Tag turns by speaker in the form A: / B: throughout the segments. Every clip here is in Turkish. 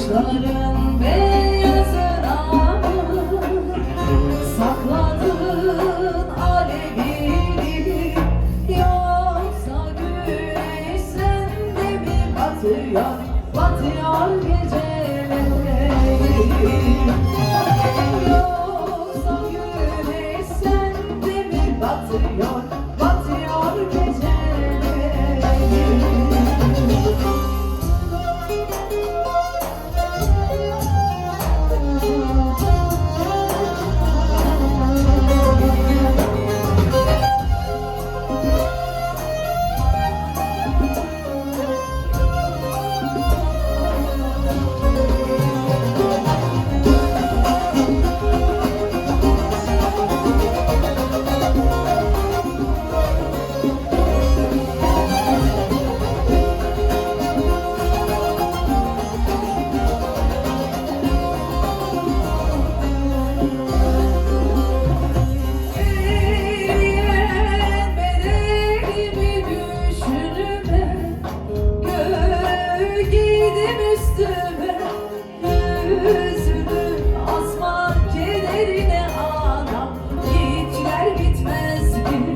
A: Saçların beyazına sakladın alevini, yoksa güneş sende mi batıyor, batıyor geceleri? Yoksa güneş sende mi batıyor, batıyor geceleri? Yüzünü asma kederine anam, gitler gitmez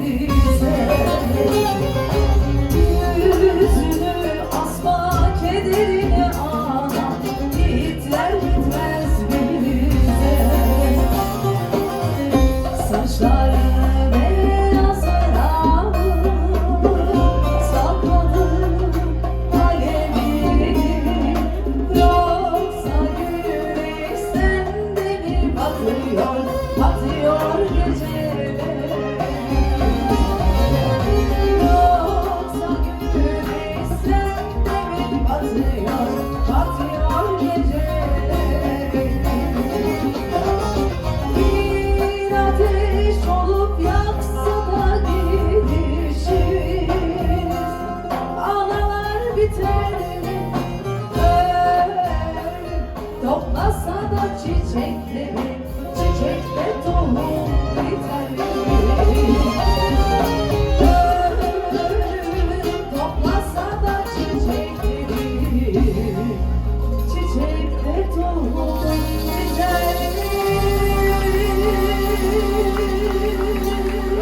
A: bize. Yüzünü asma kederine anam, gitler gitmez bize. Saçları beyazına sakladım alevini, yoksa güneş sende mi batıyor, batıyor geceleri? Yoksa güneş sende mi batıyor, batıyor geceleri? Bir ateş olup yaksa da gidişiniz, analar biter mi? Toplasa da çiçekleri,